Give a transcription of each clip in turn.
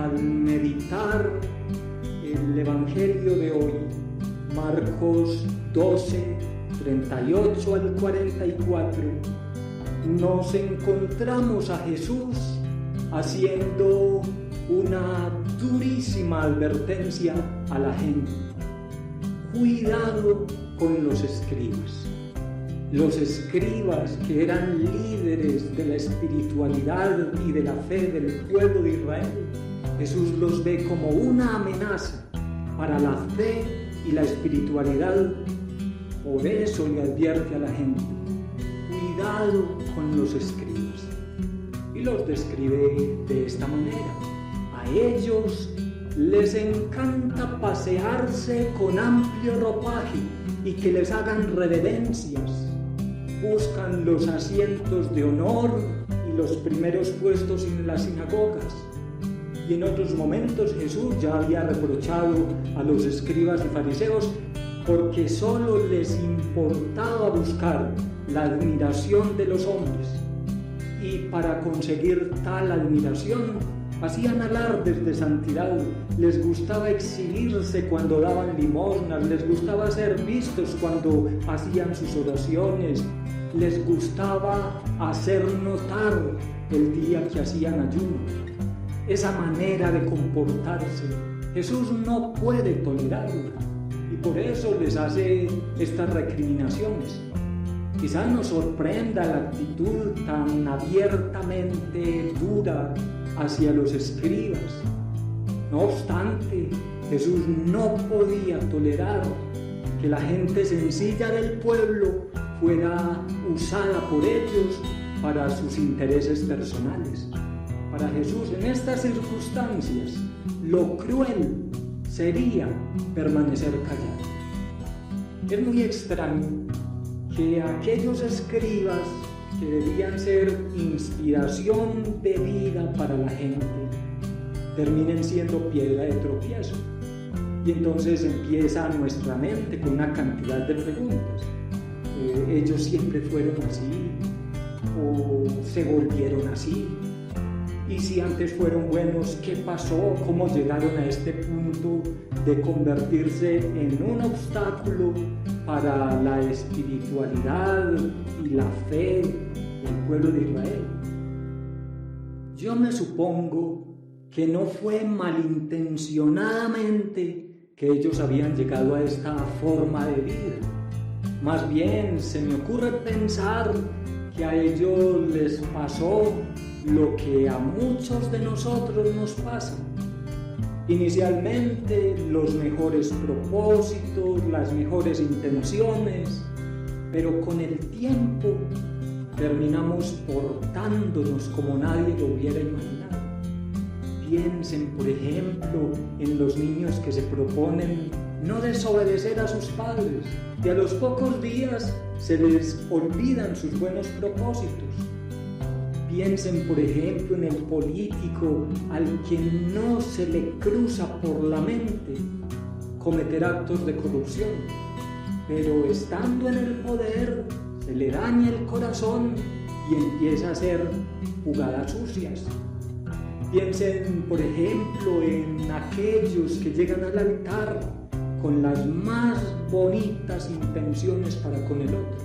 al meditar el Evangelio de hoy, Marcos 12, 38 al 44, nos encontramos a Jesús haciendo una durísima advertencia a la gente. Cuidado con los escribas. Los escribas, que eran líderes de la espiritualidad y de la fe del pueblo de Israel, Jesús los ve como una amenaza para la fe y la espiritualidad. Por eso le advierte a la gente: cuidado con los escribas. Y los describe de esta manera: a ellos les encanta pasearse con amplio ropaje y que les hagan reverencias. Buscan los asientos de honor y los primeros puestos en las sinagogas. Y en otros momentos Jesús ya había reprochado a los escribas y fariseos porque solo les importaba buscar la admiración de los hombres. Y para conseguir tal admiración hacían alardes de santidad, les gustaba exhibirse cuando daban limosnas, les gustaba ser vistos cuando hacían sus oraciones, les gustaba hacer notar el día que hacían ayuno. Esa manera de comportarse Jesús no puede tolerarla y por eso les hace estas recriminaciones. Quizá nos sorprenda la actitud tan abiertamente dura hacia los escribas. No obstante, Jesús no podía tolerar que la gente sencilla del pueblo fuera usada por ellos para sus intereses personales. Para Jesús, en estas circunstancias, lo cruel sería permanecer callado. Es muy extraño que aquellos escribas que debían ser inspiración de vida para la gente terminen siendo piedra de tropiezo. Y entonces empieza nuestra mente con una cantidad de preguntas. ¿Ellos siempre fueron así? ¿O se volvieron así? Y si antes fueron buenos, ¿qué pasó? ¿Cómo llegaron a este punto de convertirse en un obstáculo para la espiritualidad y la fe del pueblo de Israel? Yo me supongo que no fue malintencionadamente que ellos habían llegado a esta forma de vida. Más bien se me ocurre pensar que a ellos les pasó lo que a muchos de nosotros nos pasa. Inicialmente los mejores propósitos, las mejores intenciones, pero con el tiempo terminamos portándonos como nadie lo hubiera imaginado. Piensen, por ejemplo, en los niños que se proponen no desobedecer a sus padres y a los pocos días se les olvidan sus buenos propósitos. Piensen, por ejemplo, en el político al que no se le cruza por la mente cometer actos de corrupción, pero estando en el poder se le daña el corazón y empieza a hacer jugadas sucias. Piensen, por ejemplo, en aquellos que llegan al altar con las más bonitas intenciones para con el otro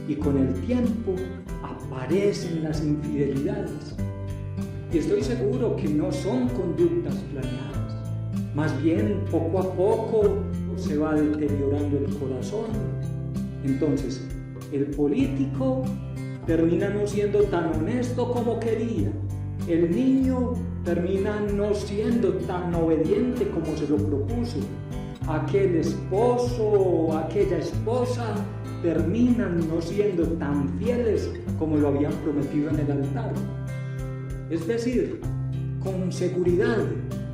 y con el tiempo aparecen las infidelidades. Y estoy seguro que no son conductas planeadas. Más bien, poco a poco se va deteriorando el corazón. Entonces, el político termina no siendo tan honesto como quería. El niño termina no siendo tan obediente como se lo propuso. Aquel esposo o aquella esposa terminan no siendo tan fieles como lo habían prometido en el altar. Es decir, con seguridad,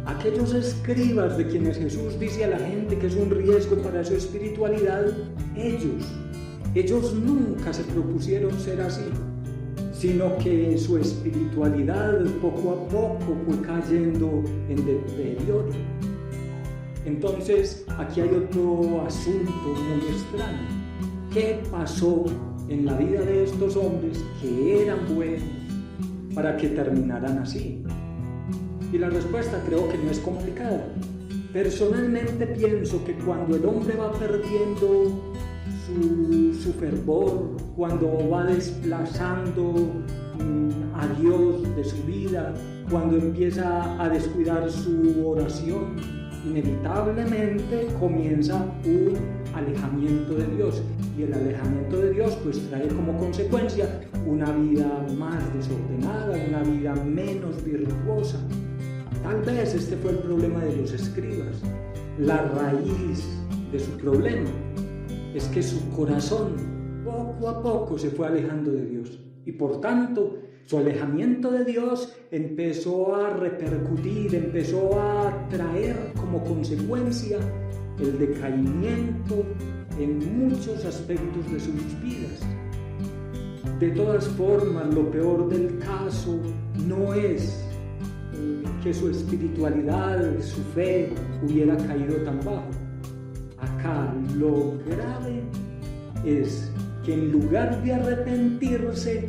aquellos escribas de quienes Jesús dice a la gente que es un riesgo para su espiritualidad, ellos nunca se propusieron ser así, sino que su espiritualidad poco a poco fue cayendo en deterioro. Entonces, aquí hay otro asunto muy extraño. ¿Qué pasó en la vida de estos hombres que eran buenos para que terminaran así? Y la respuesta creo que no es complicada. Personalmente pienso que cuando el hombre va perdiendo su fervor, cuando va desplazando a Dios de su vida, cuando empieza a descuidar su oración, inevitablemente comienza un alejamiento de Dios, y el alejamiento de Dios pues trae como consecuencia una vida más desordenada, una vida menos virtuosa. Tal vez este fue el problema de los escribas. La raíz de su problema es que su corazón poco a poco se fue alejando de Dios, y por tanto su alejamiento de Dios empezó a repercutir, empezó a traer como consecuencia el decaimiento en muchos aspectos de sus vidas. De todas formas, lo peor del caso no es que su espiritualidad, su fe hubiera caído tan bajo. Acá lo grave es que en lugar de arrepentirse,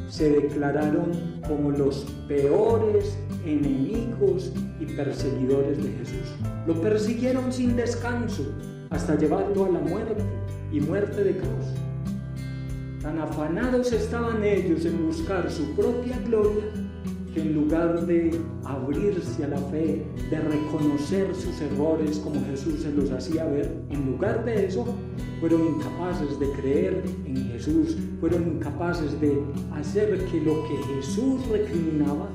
se declararon como los peores enemigos y perseguidores de Jesús. Lo persiguieron sin descanso hasta llevarlo a la muerte, y muerte de cruz. Tan afanados estaban ellos en buscar su propia gloria, que en lugar de abrirse a la fe, de reconocer sus errores como Jesús se los hacía ver, en lugar de eso, fueron incapaces de creer en Jesús, fueron incapaces de hacer que lo que Jesús recriminaba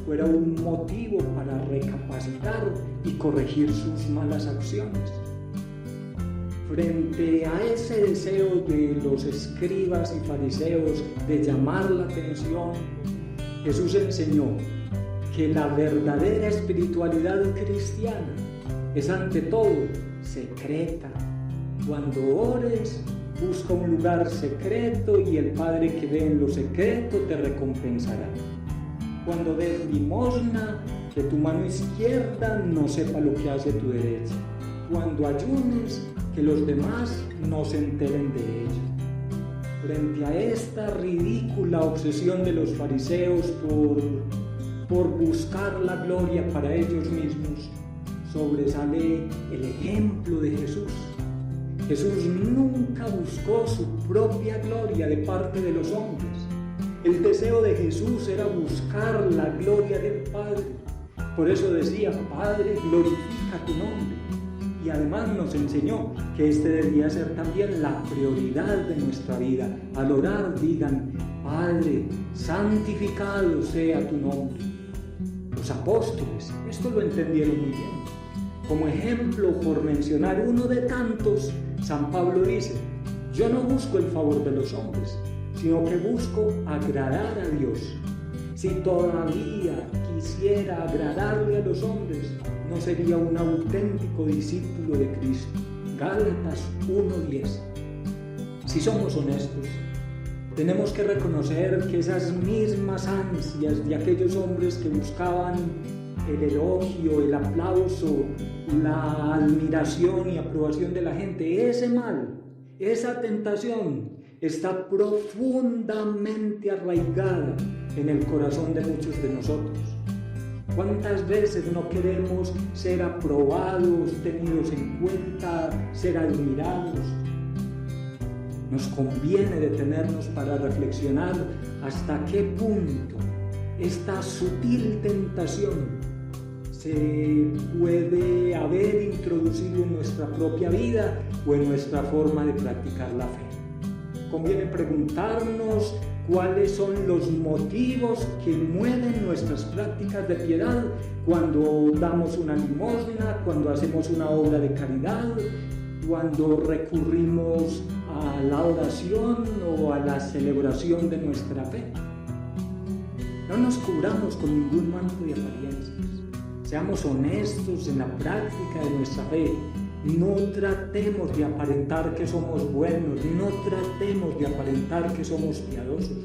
fuera un motivo para recapacitar y corregir sus malas acciones. Frente a ese deseo de los escribas y fariseos de llamar la atención, Jesús enseñó que la verdadera espiritualidad cristiana es ante todo secreta. Cuando ores, busca un lugar secreto y el Padre que ve en lo secreto te recompensará. Cuando des limosna, que tu mano izquierda no sepa lo que hace tu derecha. Cuando ayunes, que los demás no se enteren de ello. Frente a esta ridícula obsesión de los fariseos por buscar la gloria para ellos mismos, sobresale el ejemplo de Jesús. Jesús nunca buscó su propia gloria de parte de los hombres. El deseo de Jesús era buscar la gloria del Padre. Por eso decía: Padre, glorifica tu nombre. Y además nos enseñó que este debía ser también la prioridad de nuestra vida. Al orar digan: Padre, santificado sea tu nombre. Los apóstoles esto lo entendieron muy bien. Como ejemplo, por mencionar uno de tantos, San Pablo dice: yo no busco el favor de los hombres, sino que busco agradar a Dios. Si todavía quisiera agradarle a los hombres, no sería un auténtico discípulo de Cristo. Gálatas 1:10. Si somos honestos, tenemos que reconocer que esas mismas ansias de aquellos hombres que buscaban el elogio, el aplauso, la admiración y aprobación de la gente, ese mal, esa tentación está profundamente arraigada en el corazón de muchos de nosotros. ¿Cuántas veces no queremos ser aprobados, tenidos en cuenta, ser admirados? Nos conviene detenernos para reflexionar hasta qué punto esta sutil tentación se puede haber introducido en nuestra propia vida o en nuestra forma de practicar la fe. Conviene preguntarnos cuáles son los motivos que mueven nuestras prácticas de piedad cuando damos una limosna, cuando hacemos una obra de caridad, cuando recurrimos a la oración o a la celebración de nuestra fe. No nos cubramos con ningún manto de apariencias. Seamos honestos en la práctica de nuestra fe. No tratemos de aparentar que somos buenos, no tratemos de aparentar que somos piadosos.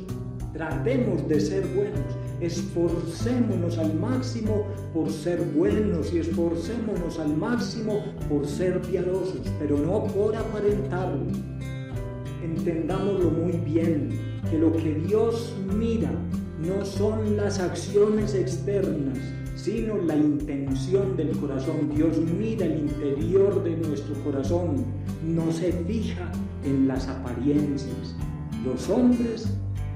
Tratemos de ser buenos, esforcémonos al máximo por ser buenos y esforcémonos al máximo por ser piadosos, pero no por aparentarlo. Entendámoslo muy bien, que lo que Dios mira no son las acciones externas, sino la intención del corazón. Dios mira el interior de nuestro corazón, no se fija en las apariencias. Los hombres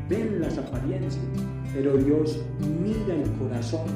ven las apariencias, pero Dios mira el corazón.